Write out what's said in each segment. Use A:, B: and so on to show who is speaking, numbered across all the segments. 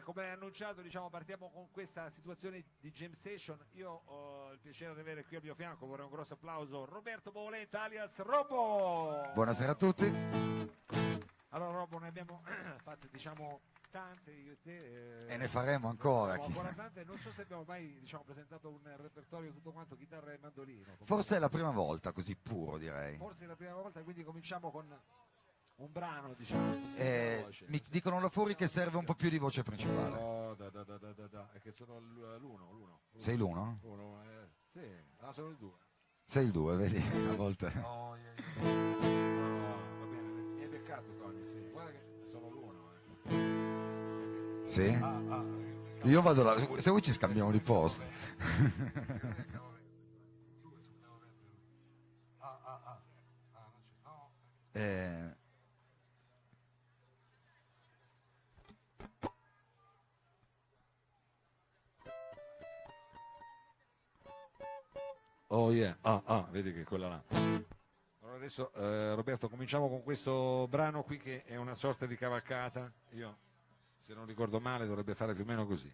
A: Come annunciato, diciamo, partiamo con questa situazione di Jam Session. Io ho il piacere di avere qui al mio fianco, vorrei un grosso applauso, Roberto Bovolenta alias Robbo.
B: Buonasera a tutti.
A: Allora Robbo, ne abbiamo fatte, diciamo, tante io e te.
B: E ne faremo ancora.
A: Ancora tante. Non so se abbiamo mai, diciamo, presentato un repertorio tutto quanto chitarra e mandolino.
B: Forse è la prima volta, così puro direi.
A: Forse è la prima volta, quindi cominciamo con un brano, diciamo.
B: Mi dicono là fuori che serve un po' più di voce principale.
A: No, è che sono l'uno.
B: Sei l'uno?
A: Sì, sono il due.
B: Sei il due, vedi, a volte.
A: No, va bene, mi hai beccato Tony, sì. Guarda che sono l'uno.
B: Sì? Io vado là, se vuoi ci scambiamo di posto.
A: Oh yeah, vedi che è quella là. Allora adesso Roberto, cominciamo con questo brano qui che è una sorta di cavalcata. Io, se non ricordo male, dovrebbe fare più o meno così.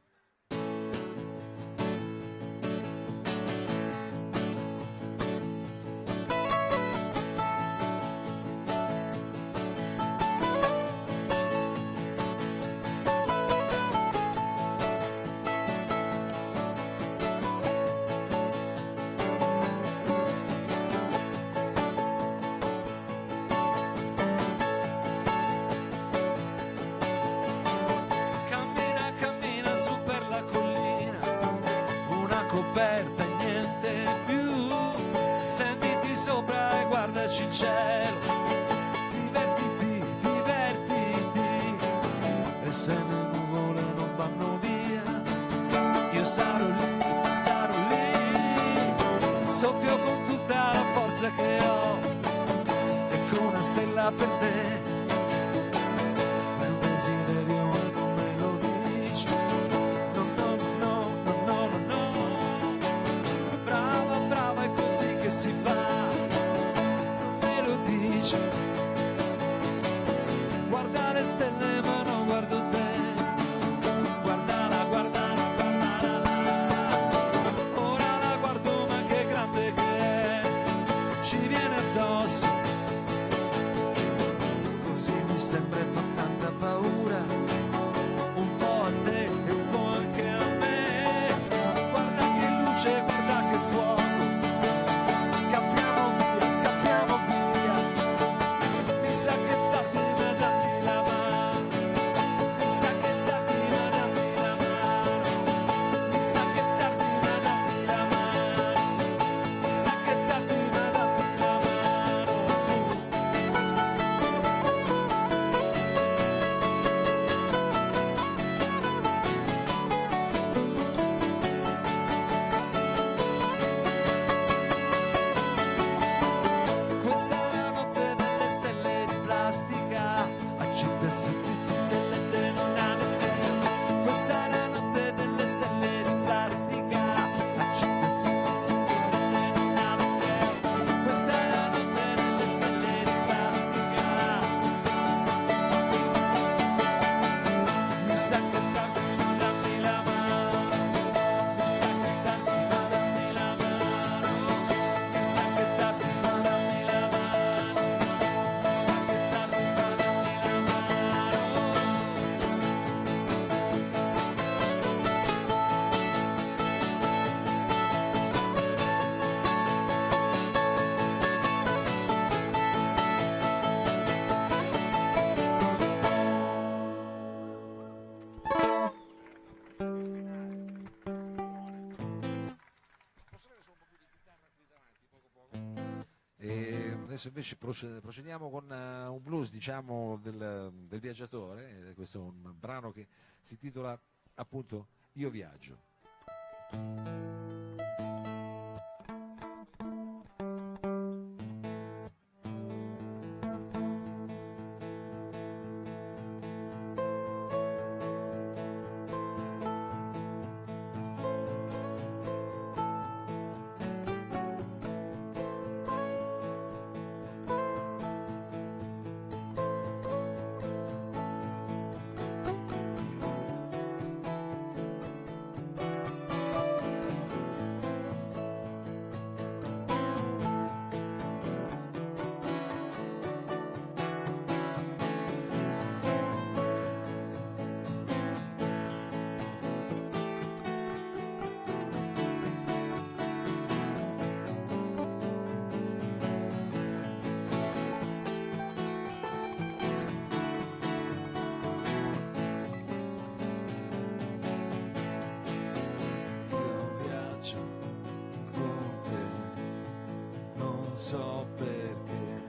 A: Sopra e guardaci in cielo, divertiti, e se le nuvole non vanno via, io sarò lì, soffio con tutta la forza che ho, e con una stella per te, nel desiderio e non me lo dici, no, brava, è così che si fa. Guarda le stelle ma non guardo te, guardala, ora la guardo ma che grande che è, ci viene addosso, così mi sembra e fa tanta paura, un po' a te e un po' anche a me, guarda che luce, guarda che fuoco, scappiamo via, mi sa che tardi ma dammi la mano, mi sa che tardi ma dammi la mano, mi sa che tardi ma dammi la mano, mi sa che tardi ma dammi la mano. Questa è la notte delle stelle di plastica, accende servizi delle denominazioni. Questa è la notte delle stelle di plastica, accende servizi delle denominazioni. Questa è la notte delle stelle di plastica, mi sa che tardi ma dammi la mano, mi sa che tardi ma dammi la mano, mi sa che tardi ma dammi la mano, mi sa che tardi ma dammi la E adesso invece procediamo con un blues, diciamo, del viaggiatore. Questo è un brano che si intitola appunto Io viaggio. so perché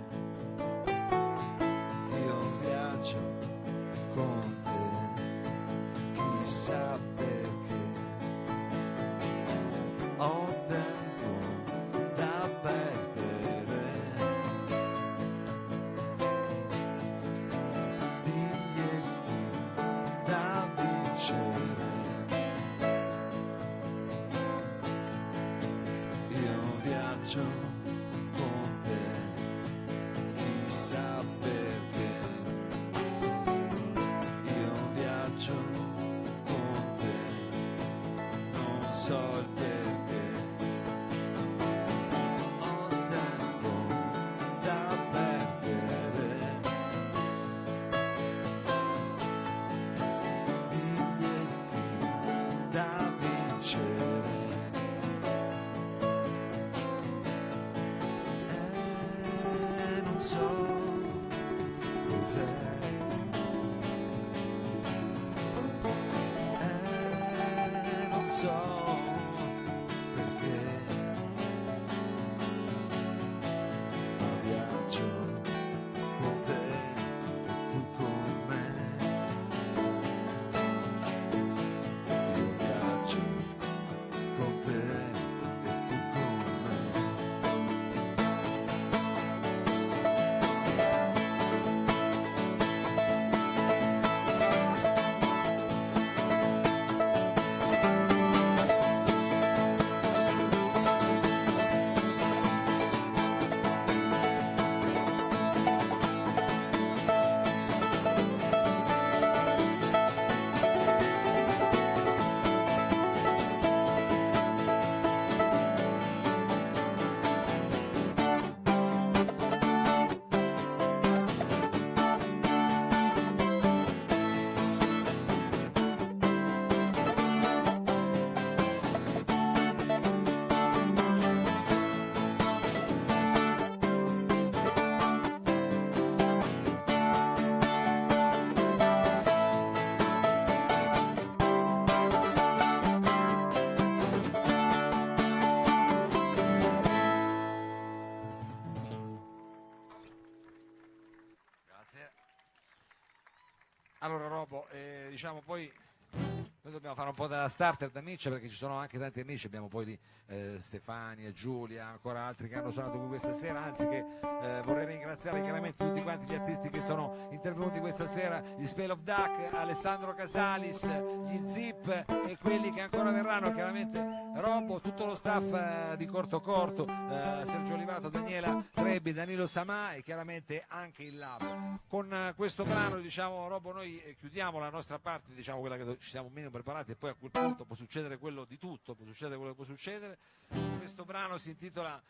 A: io viaggio con te, chissà perché ho tempo da perdere, biglietti da vincere. Io viaggio con te, chissà perché. Io viaggio con te, non so il perché. Ho tempo da perdere, biglietti da vincere. Non so cos'è, non so perché, ma viaggio con te e tu con me. Io viaggio con te e tu con me.
B: Grazie.
C: Allora Robo, diciamo poi noi dobbiamo fare un po' da starter da Mitch, perché ci sono anche tanti amici, abbiamo poi lì Stefania, Giulia, ancora altri che hanno suonato qui questa sera, anzi che vorrei ringraziare chiaramente tutti quanti gli artisti che sono intervenuti questa sera, gli Spell of Duck, Alessandro Casalis, gli Zip e quelli che ancora verranno, chiaramente Robo, tutto lo staff di Corto Corto, Sergio Olivato, Daniela Trebbi, Danilo Samà e chiaramente anche il Lab. Con questo brano, diciamo, Robo, noi chiudiamo la nostra parte, diciamo quella che ci siamo meno preparati, e poi a quel punto può succedere quello di tutto, può succedere quello che può succedere. Questo brano si intitola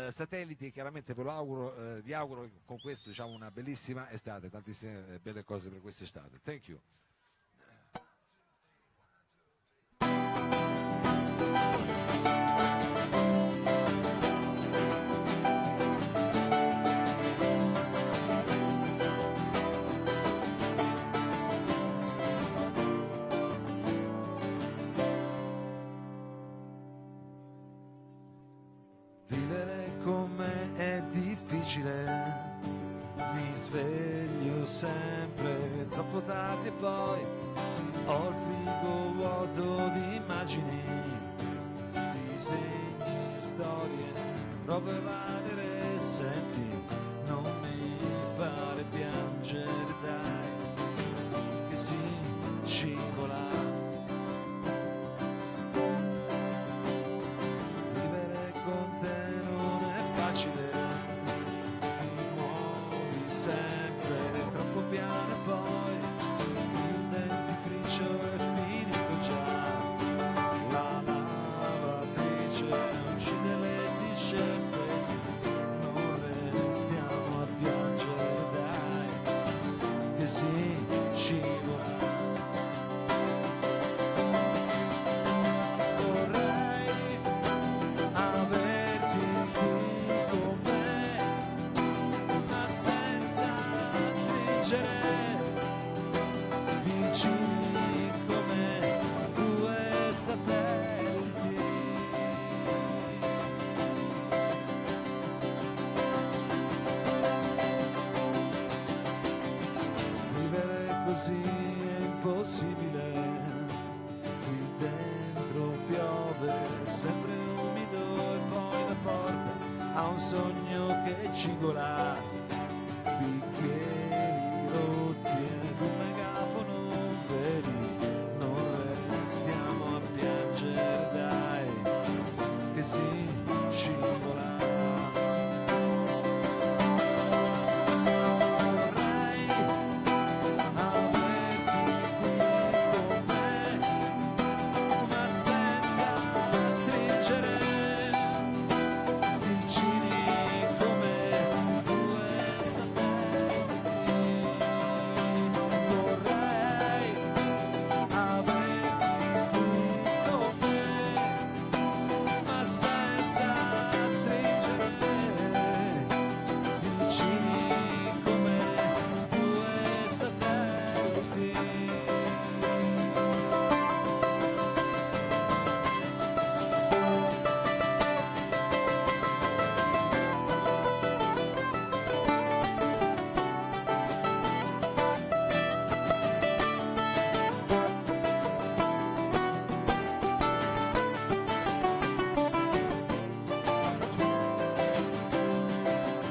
C: Satelliti e chiaramente ve lo auguro, vi auguro con questo, diciamo, una bellissima estate, tantissime belle cose per quest'estate. Thank you.
A: Vivere con me è difficile, mi sveglio sempre troppo tardi e poi ho il frigo vuoto di immagini, disegni, storie, provo a evadere, senti, non mi fare piangere dai, che si scivola. Vivere con te non è facile, ti muovi sempre troppo piano e poi il dentifricio è finito già, la lavatrice uccide le discese, non restiamo a piangere dai, che si scivola. Vorrei averti qui con possibile. Qui dentro piove, sempre umido e poi da forte ha un sogno che cigola, bicchieri rotti ed un megafono veri, non restiamo a piangere dai, che si scivola. Vorrei averti qui con me, ma senza stringere, vicini come due satelliti. Vorrei averti qui con me, ma senza stringere, vicini come due satelliti.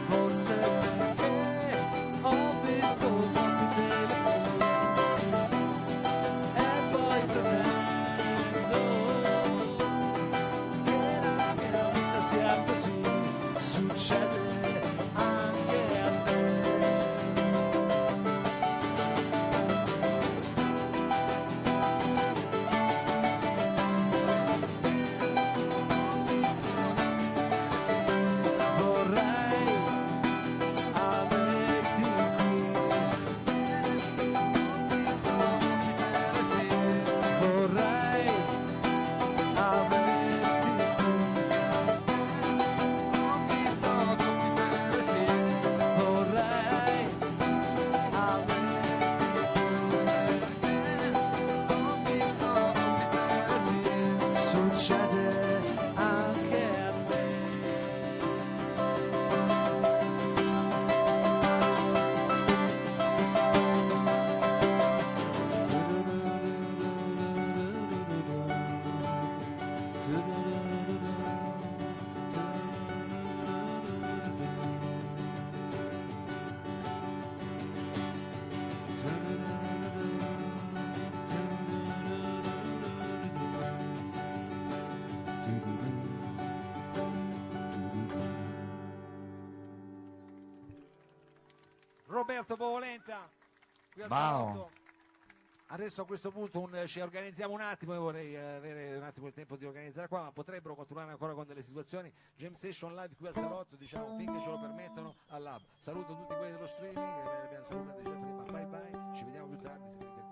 A: Forse perché ho visto troppi telefilm e poi pretendo che la mia vita sia così, succede anche a te. Vorrei averti qui, vorrei averti qui, succede anche a te.
C: Roberto Bovolenta qui al
B: Wow.
C: salotto. Adesso a questo punto ci organizziamo un attimo, io vorrei avere un attimo il tempo di organizzare qua, ma potrebbero continuare ancora con delle situazioni. Jam Session live qui al salotto, diciamo, finché ce lo permettono, al lab. Saluto tutti quelli dello streaming, abbiamo salutato già prima, bye bye, ci vediamo più tardi se venite